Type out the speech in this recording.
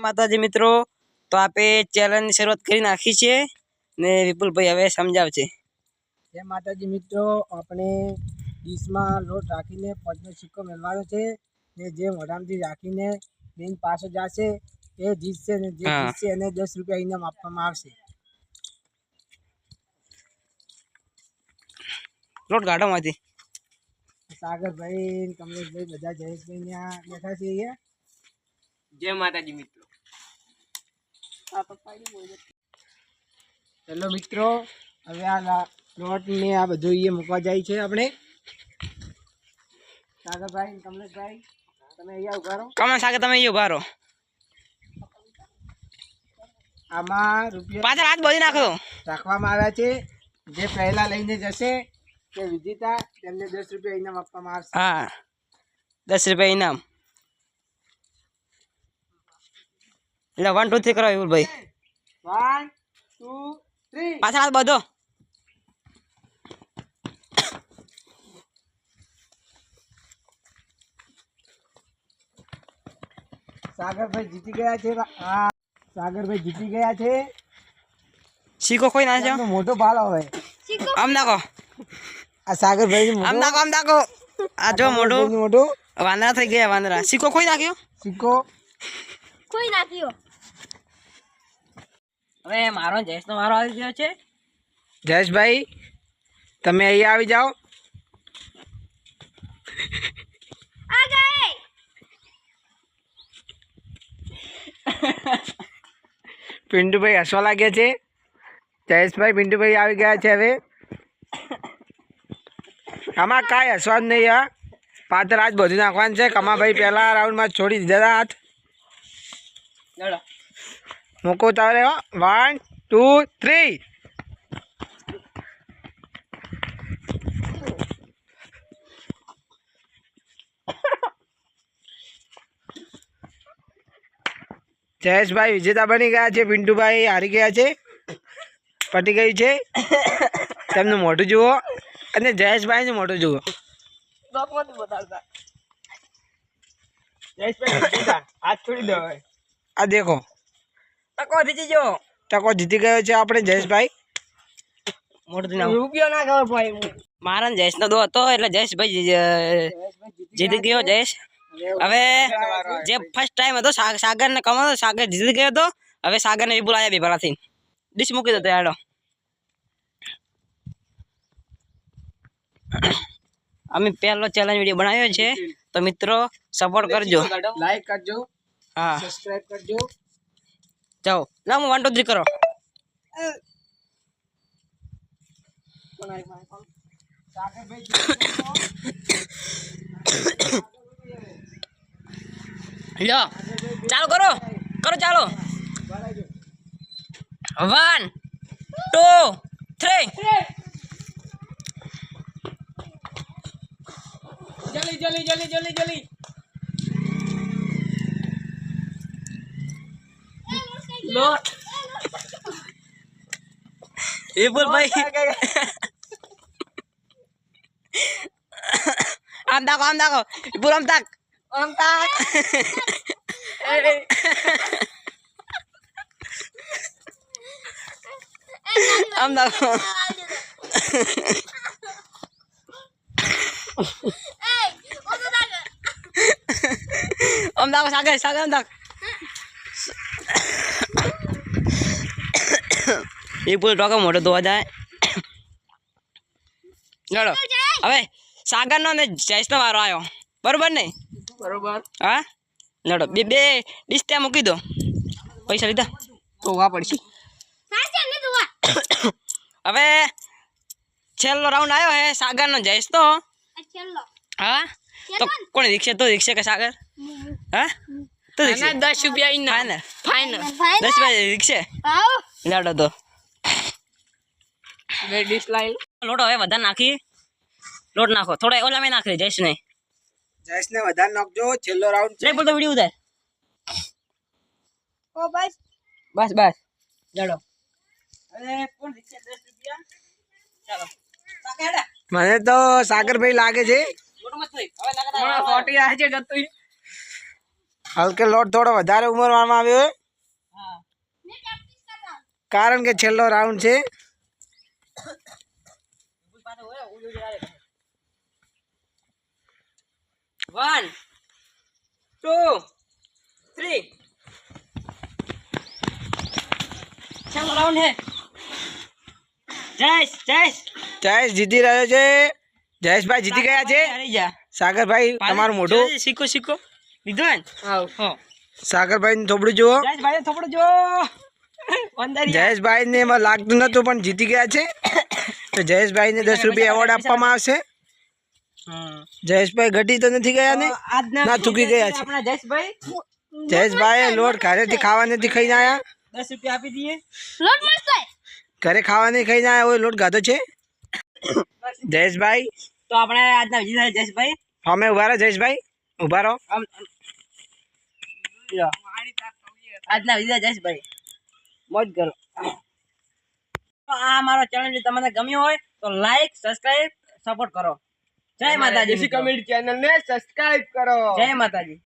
માતાજી મિત્રો, તો આપે ચેલેન્જની શરૂઆત કરી નાખી છે ને વિપુલભાઈ હવે સમજાવશે। જય માતાજી મિત્રો, આપણે ડીશમાં લોટ રાખીને પંચનો સિક્કો મેળવાનો છે ને જે મોઢામાંથી રાખીને બેન પાછો જશે એ જીતશે ને જે જીતશે એને 10 રૂપિયા ઇનામ આપવામાં આવશે। લોટ ગાઢોમાંથી સાગરભાઈ, કમલેશભાઈ બધા જયેશભાઈ ત્યાં બેઠા છે અહીંયા। જય માતાજી મિત્રો। ચલો મિત્રો, હવે આ લોટ ને આ બધું અહીંયા મૂકવા જાય છે આપણે। સાગરભાઈ, કમલેશભાઈ તમે અહીંયા ઉભા રહો। કમલ સાગર તમે અહીંયા ઉભા રહો। આમાં રૂપિયા પાછળ હાથ બોલી નાખો રાખવામાં આવ્યા છે। જે પહેલા લઈને જશે તે વિજેતા, તેમને 10 રૂપિયા ઇનામ આપવામાં આવશે। હા, 10 રૂપિયા ઇનામ। એટલે 1 2 3 કરો વિપુલભાઈ। 1 2 3 પાછળ હાથ બધો। સાગરભાઈ જીતી ગયા છે। હા, સાગરભાઈ જીતી ગયા છે। સિક્કો કોઈ ના છે મોટો ભાલો હોય આમ નાખો। આ સાગરભાઈ આમ નાખો, આમ નાખો। આ જો મોટું મોટું વાંદરા થઈ ગયા, વાંદરા। સિક્કો કોઈ નાખ્યો, સિક્કો કોઈ નાખ્યો। હવે મારો જયેશનો વારો આવી ગયો છે। જયેશભાઈ તમે અહીંયા આવી જાઓ। આ ગઈ। પિન્ટુભાઈ હસવા લાગ્યા છે। જયેશભાઈ, પિન્ટુભાઈ આવી ગયા છે। હવે આમાં કાંઈ હસવાનું નહીં। હા, પાત્ર આજ બધું નાખવાનું છે। કમાભાઈ પહેલા રાઉન્ડમાં છોડી દીધા હાથ। લડો। મૂકો તારે 1 2 3 જયેશભાઈ વિજેતા બની ગયા છે। પિન્ટુભાઈ હારી ગયા છે, પટી ગઈ છે। તેમનું મોઢું જુઓ અને જયેશભાઈનું મોઢું જુઓ। હાથ છોડી દો। આ દેખો, ટકો જીતી ગયો। ટકો જીતી ગયો છે આપણે જયેશભાઈ। મોટું રૂપિયો ના ખબર ભાઈ। મારા જયેશનો દો હતો એટલે જયેશભાઈ જીતી ગયો જયેશ। હવે જે ફર્સ્ટ ટાઈમ હતો સાગર ને કમલ, સાગર જીતી ગયો હતો। હવે સાગર ને વિપુલ આવ્યા ભેળાથી ડીશ મૂકી દો યાડો। અમે પહેલો ચેલેન્જ વિડીયો બનાવ્યો છે, તો મિત્રો સપોર્ટ કરજો, લાઈક કરજો, હા સબસ્ક્રાઇબ કરજો। જાઓ ના, હું 1 2 3 કરો। લો ચાલો કરો, કરો ચાલો। 1 2 3 જલ્દી જલ્દી જલ્દી જલ્દી જલ્દી। લોટ વિપુલ ભાઈ આમ દાખો, આમ દાખો વિપુલ, આમ તાક, આમ તાક। આમ દાખો। આમ દાખો સાગર, સાગર આમ દાખ। વિપુલ ટોકો મોટો ધોવા જાય। લડો। હવે સાગર નો ને જયેશનો વારો આવ્યો, બરોબર ને? બરોબર। હા, લડો। બે બે ડીશ ત્યાં મૂકી દો। પૈસા લીધા ધોવા પડશે। હવે છેલ્લો રાઉન્ડ આવ્યો હે સાગર નો જયેશ નો। હા, તો કોણ જીતશે? તો જીતશે કે સાગર? હા, તો જીતશે। 10 રૂપિયા ઇનામ ફાઇનલ, 10 રૂપિયા જીતશે। લડો તો ડીશ લાઈન લોટ હવે વધારે નાખી, લોટ નાખો થોડો, ઓલા મેં નાખી જયેશ ને। જયેશને વધારે નાખજો, છેલ્લો રાઉન્ડ છે। નહીં બોલતો વિડીયો ઉતાર। ઓ બસ બસ બસ, લડો। હવે કોણ જીતશે 10 રૂપિયા? ચાલો મને તો સાગરભાઈ લાગે છે। મોટું મત થઈ, હવે લગાતા 40 આ છે જતું। હલકે લોટ થોડો વધારે ઉમેરવામાં આવ્યો છે હા કારણ કે છેલ્લો રાઉન્ડ છે. વન 2 3 ચાલો રાઉન્ડ હે જયેશ જીતી રહ્યો છે. જયેશભાઈ જીતી ગયા છે. હારી જા સાગરભાઈ તમારું મોઢું શીખો લીધો ને હા સાગરભાઈ થોબડું જુઓ. જયેશભાઈ થોડું જો અંદર જયેશભાઈ ને એમાં લાગતું નતું પણ જીતી ગયા છે. તો જયેશભાઈ ને 10 રૂપિયા એવોર્ડ આપવામાં આવશે. જયેશભાઈ ઘટી તો નથી ગયા ને ના ચૂકી ગયા છે. આપણા જયેશભાઈ જયેશભાઈ લોટ ઘરેથી ખાવા નથી ખાઈને આયા. 10 રૂપિયા આપી દઈએ લોટ મસ્ત છે ઘરે ખાવા નહીં ખાઈને આયા હોય લોટ ગાધો છે. જયેશભાઈ તો આપણે આજના વિજેતા જયેશભાઈ અમે ઉભા રહો. જયેશભાઈ ઉભા રહો. આજના વિજેતા જયેશભાઈ મોજ કરો. આ મારો ચેનલ તમને ગમ્યો હોય તો લાઈક સબસ્ક્રાઇબ સપોર્ટ કરો. જય માતાજી. કમેન્ટ ચેનલ ને સબસ્ક્રાઇબ કરો. જય માતાજી.